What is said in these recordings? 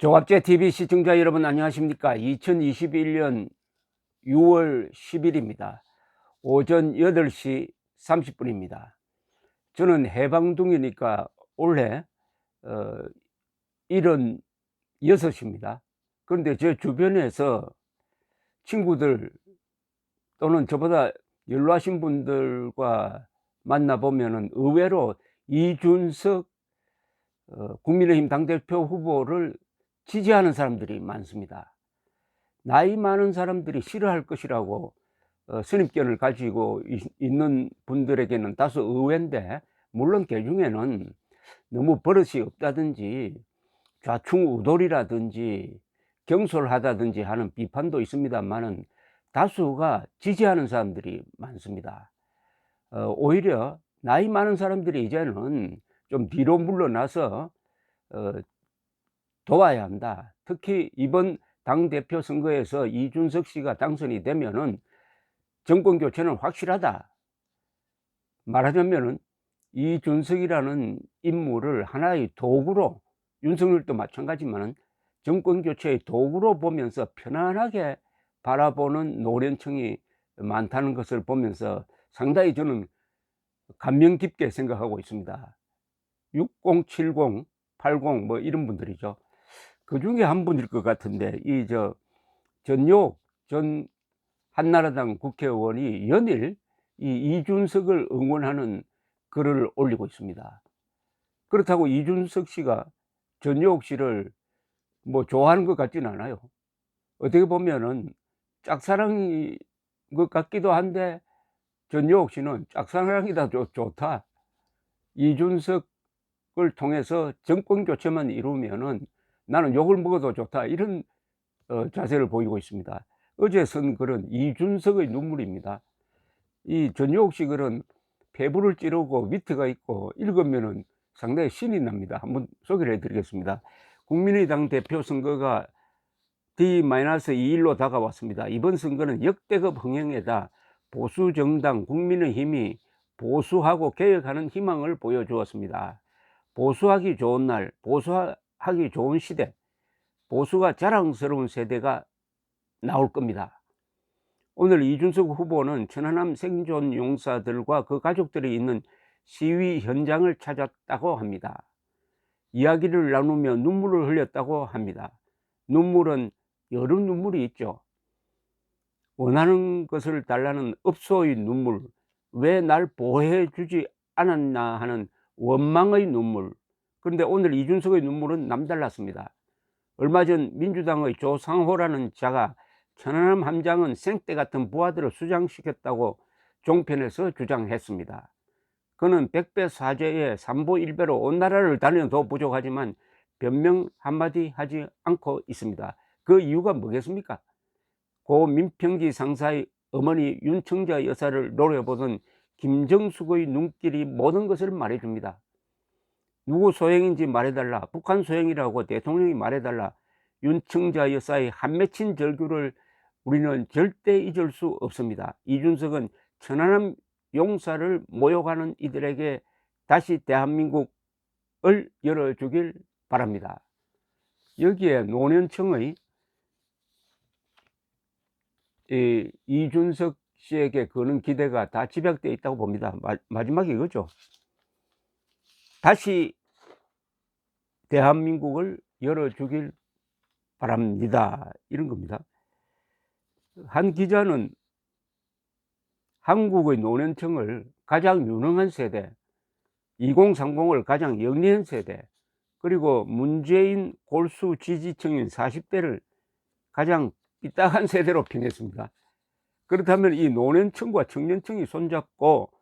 조갑제TV 시청자 여러분 안녕하십니까. 2021년 6월 10일입니다. 오전 8시 30분입니다. 저는 해방둥이니까 올해 76입니다. 그런데 제 주변에서 친구들 또는 저보다 연로하신 분들과 만나보면 의외로 이준석 국민의힘 당대표 후보를 지지하는 사람들이 많습니다. 나이 많은 사람들이 싫어할 것이라고 선입견을 가지고 있는 분들에게는 다소 의외인데, 물론 그 중에는 너무 버릇이 없다든지 좌충우돌이라든지 경솔하다든지 하는 비판도 있습니다만은 다수가 지지하는 사람들이 많습니다. 오히려 나이 많은 사람들이 이제는 좀 뒤로 물러나서 도와야 한다. 특히 이번 당대표 선거에서 이준석 씨가 당선이 되면은 정권 교체는 확실하다. 말하자면은 이준석이라는 인물을 하나의 도구로, 윤석열도 마찬가지지만 정권 교체의 도구로 보면서 편안하게 바라보는 노련층이 많다는 것을 보면서 상당히 저는 감명 깊게 생각하고 있습니다. 60, 70, 80 뭐 이런 분들이죠. 그 중에 한 분일 것 같은데, 전효 전 한나라당 국회의원이 연일 이 이준석을 응원하는 글을 올리고 있습니다. 그렇다고 이준석 씨가 전효 씨를 뭐 좋아하는 것 같지는 않아요. 어떻게 보면은 짝사랑인 것 같기도 한데, 전효 씨는 짝사랑이다 좋다. 이준석을 통해서 정권 교체만 이루면은 나는 욕을 먹어도 좋다, 이런 자세를 보이고 있습니다. 어제 쓴 글은 이준석의 눈물입니다. 이 전효옥 씨 글은 폐부를 찌르고 위트가 있고 읽으면은 상당히 신이 납니다. 한번 소개를 해드리겠습니다. 국민의당 대표 선거가 D-2일로 다가왔습니다. 이번 선거는 역대급 흥행에다 보수 정당 국민의힘이 보수하고 개혁하는 희망을 보여주었습니다. 보수하기 좋은 날, 보수하기 좋은 시대, 보수가 자랑스러운 세대가 나올 겁니다. 오늘 이준석 후보는 천안함 생존 용사들과 그 가족들이 있는 시위 현장을 찾았다고 합니다. 이야기를 나누며 눈물을 흘렸다고 합니다. 눈물은 여러 눈물이 있죠. 원하는 것을 달라는 업소의 눈물, 왜 날 보호해 주지 않았나 하는 원망의 눈물. 그런데 오늘 이준석의 눈물은 남달랐습니다. 얼마 전 민주당의 조상호라는 자가 천안함 함장은 생떼 같은 부하들을 수장시켰다고 종편에서 주장했습니다. 그는 백배사죄에 삼보일배로 온 나라를 다녀도 부족하지만 변명 한마디 하지 않고 있습니다. 그 이유가 뭐겠습니까? 고 민평기 상사의 어머니 윤청자 여사를 노려보던 김정숙의 눈길이 모든 것을 말해줍니다. 누구 소행인지 말해달라, 북한 소행이라고 대통령이 말해달라. 윤청자 여사의 한 맺힌 절규를 우리는 절대 잊을 수 없습니다. 이준석은 천안함 용사를 모욕하는 이들에게 다시 대한민국을 열어주길 바랍니다. 여기에 노년층의 이준석 씨에게 거는 기대가 다 집약되어 있다고 봅니다. 마지막에 이거죠. 다시 대한민국을 열어주길 바랍니다, 이런 겁니다. 한 기자는 한국의 노년층을 가장 유능한 세대, 2030을 가장 영리한 세대, 그리고 문재인 골수 지지층인 40대를 가장 삐딱한 세대로 평했습니다. 그렇다면 이 노년층과 청년층이 손잡고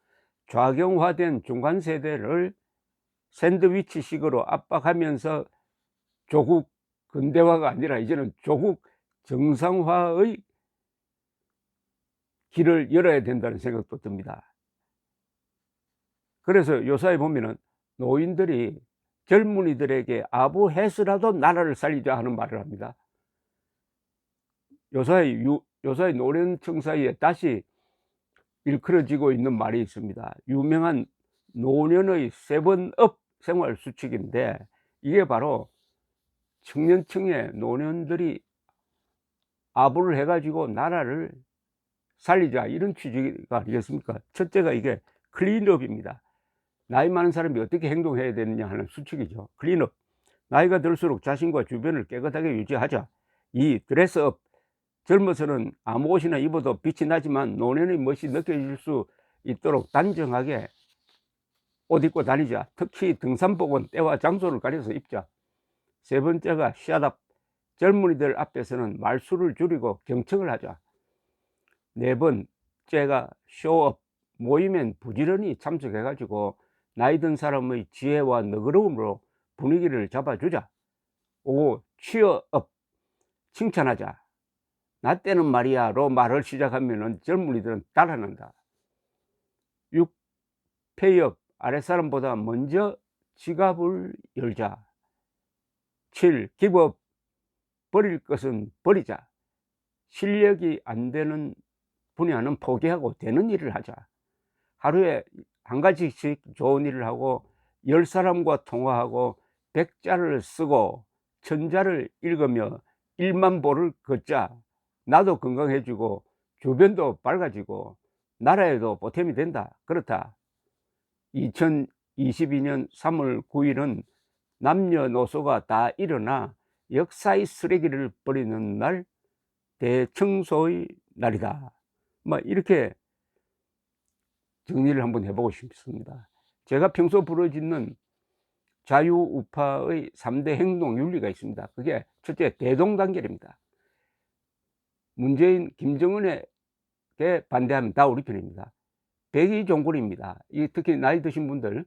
좌경화된 중간 세대를 샌드위치식으로 압박하면서 조국 근대화가 아니라 이제는 조국 정상화의 길을 열어야 된다는 생각도 듭니다. 그래서 요사에 보면은 노인들이 젊은이들에게 아부해서라도 나라를 살리자 하는 말을 합니다. 요사이 노년층 사이에 다시 일컬어지고 있는 말이 있습니다. 유명한 노년의 7업 생활 수칙인데, 이게 바로 청년층의 노년들이 아부를 해 가지고 나라를 살리자, 이런 취지가 아니겠습니까? 첫째가 이게 클린업입니다. 나이 많은 사람이 어떻게 행동해야 되느냐 하는 수칙이죠. 클린업. 나이가 들수록 자신과 주변을 깨끗하게 유지하자. 이 드레스업. 젊어서는 아무 옷이나 입어도 빛이 나지만 노년의 멋이 느껴질 수 있도록 단정하게 옷 입고 다니자. 특히 등산복은 때와 장소를 가려서 입자. 세 번째가 샷업. 젊은이들 앞에서는 말수를 줄이고 경청을 하자. 네 번째가 쇼업. 모이면 부지런히 참석해 가지고 나이 든 사람의 지혜와 너그러움으로 분위기를 잡아주자. 5. 취어업. 칭찬하자. 나 때는 말이야로 말을 시작하면은 젊은이들은 따라한다. 6. 페이업. 아랫사람보다 먼저 지갑을 열자. 7. 기브업. 버릴 것은 버리자. 실력이 안 되는 분야는 포기하고 되는 일을 하자. 하루에 한 가지씩 좋은 일을 하고 10사람과 통화하고 100자를 쓰고 1000자를 읽으며 1만 보를 걷자. 나도 건강해지고 주변도 밝아지고 나라에도 보탬이 된다. 그렇다. 2022년 3월 9일은 남녀노소가 다 일어나 역사의 쓰레기를 버리는 날, 대청소의 날이다. 이렇게 정리를 한번 해보고 싶습니다. 제가 평소 부르짖는 자유우파의 3대 행동 윤리가 있습니다. 그게 첫째, 대동단결입니다. 문재인, 김정은에게 반대하면 다 우리 편입니다. 백의종군입니다. 특히 나이 드신 분들,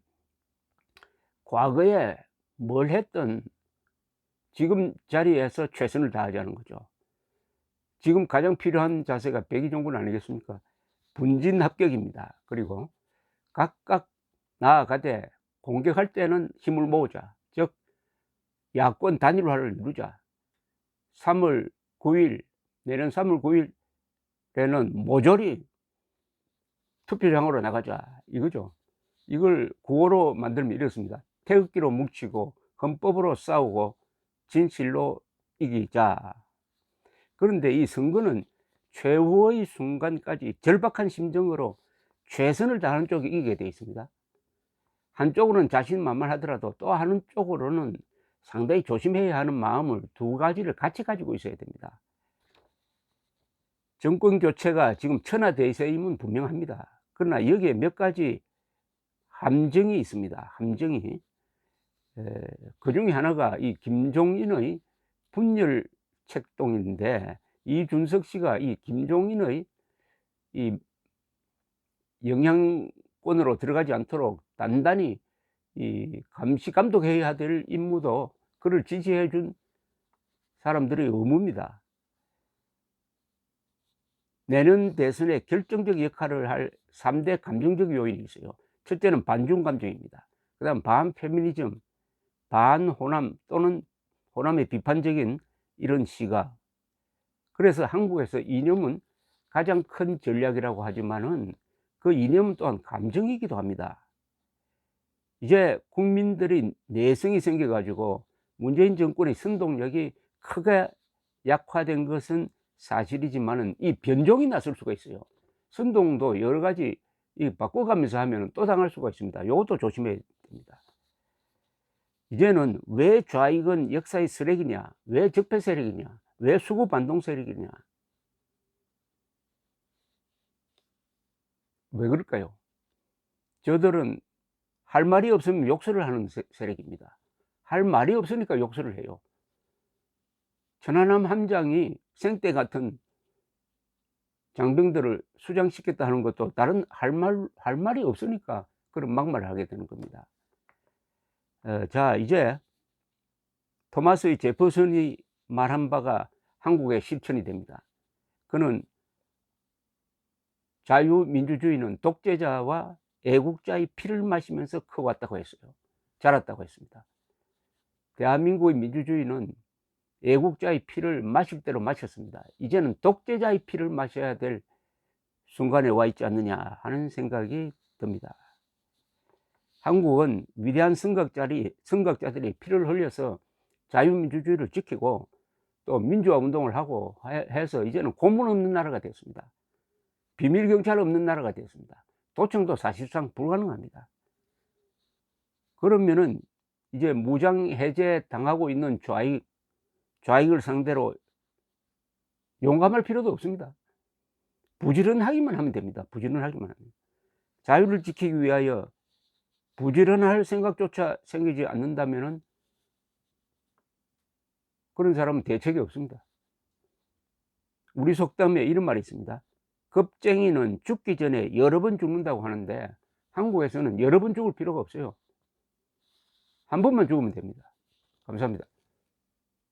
과거에 뭘 했든 지금 자리에서 최선을 다하자는 거죠. 지금 가장 필요한 자세가 백의종군 아니겠습니까? 분진합격입니다. 그리고 각각 나아가되 공격할 때는 힘을 모으자. 즉 야권 단일화를 이루자. 3월 9일, 내년 3월 9일에는 모조리 투표장으로 나가자, 이거죠. 이걸 구호로 만들면 이렇습니다. 태극기로 뭉치고 헌법으로 싸우고 진실로 이기자. 그런데 이 선거는 최후의 순간까지 절박한 심정으로 최선을 다하는 쪽이 이기게 되어 있습니다. 한쪽으로는 자신만만하더라도 또 한쪽으로는 상당히 조심해야 하는 마음을, 두 가지를 같이 가지고 있어야 됩니다. 정권 교체가 지금 천하대세임은 분명합니다. 그러나 여기에 몇 가지 함정이 있습니다. 함정이. 그 중에 하나가 이 김종인의 분열 책동인데, 이준석 씨가 이 김종인의 이 영향권으로 들어가지 않도록 단단히 이 감시 감독해야 될 임무도 그를 지지해 준 사람들의 의무입니다. 내년 대선에 결정적 역할을 할 3대 감정적 요인이 있어요. 첫째는 반중 감정입니다. 그 다음 반페미니즘, 반호남 또는 호남의 비판적인 이런 시각. 그래서 한국에서 이념은 가장 큰 전략이라고 하지만은 그 이념은 또한 감정이기도 합니다. 이제 국민들이 내성이 생겨 가지고 문재인 정권의 선동력이 크게 약화된 것은 사실이지만은 이 변종이 났을 수가 있어요. 선동도 여러 가지 바꿔가면서 하면 또 당할 수가 있습니다. 이것도 조심해야 됩니다. 이제는 왜 좌익은 역사의 쓰레기냐, 왜 적폐 세력이냐, 왜 수구 반동 세력이냐, 왜 그럴까요? 저들은 할 말이 없으면 욕설을 하는 세력입니다. 할 말이 없으니까 욕설을 해요. 천안함 함장이 생떼 같은 장병들을 수장시켰다 하는 것도 다른 할 말이 없으니까 그런 막말을 하게 되는 겁니다. 자, 이제 토마스 제퍼슨이 말한 바가 한국에 실천이 됩니다. 그는 자유민주주의는 독재자와 애국자의 피를 마시면서 커왔다고 했어요. 자랐다고 했습니다. 대한민국의 민주주의는 애국자의 피를 마실 대로 마셨습니다. 이제는 독재자의 피를 마셔야 될 순간에 와 있지 않느냐 하는 생각이 듭니다. 한국은 위대한 선각자들이 피를 흘려서 자유민주주의를 지키고 또 민주화 운동을 하고 해서 이제는 고문 없는 나라가 됐습니다. 비밀 경찰 없는 나라가 됐습니다. 도청도 사실상 불가능합니다. 그러면은 이제 무장 해제 당하고 있는 좌익을 상대로 용감할 필요도 없습니다. 부지런하기만 하면 됩니다. 부지런하기만 하면. 자유를 지키기 위하여 부지런할 생각조차 생기지 않는다면은 그런 사람은 대책이 없습니다. 우리 속담에 이런 말이 있습니다. 겁쟁이는 죽기 전에 여러 번 죽는다고 하는데 한국에서는 여러 번 죽을 필요가 없어요. 한 번만 죽으면 됩니다. 감사합니다.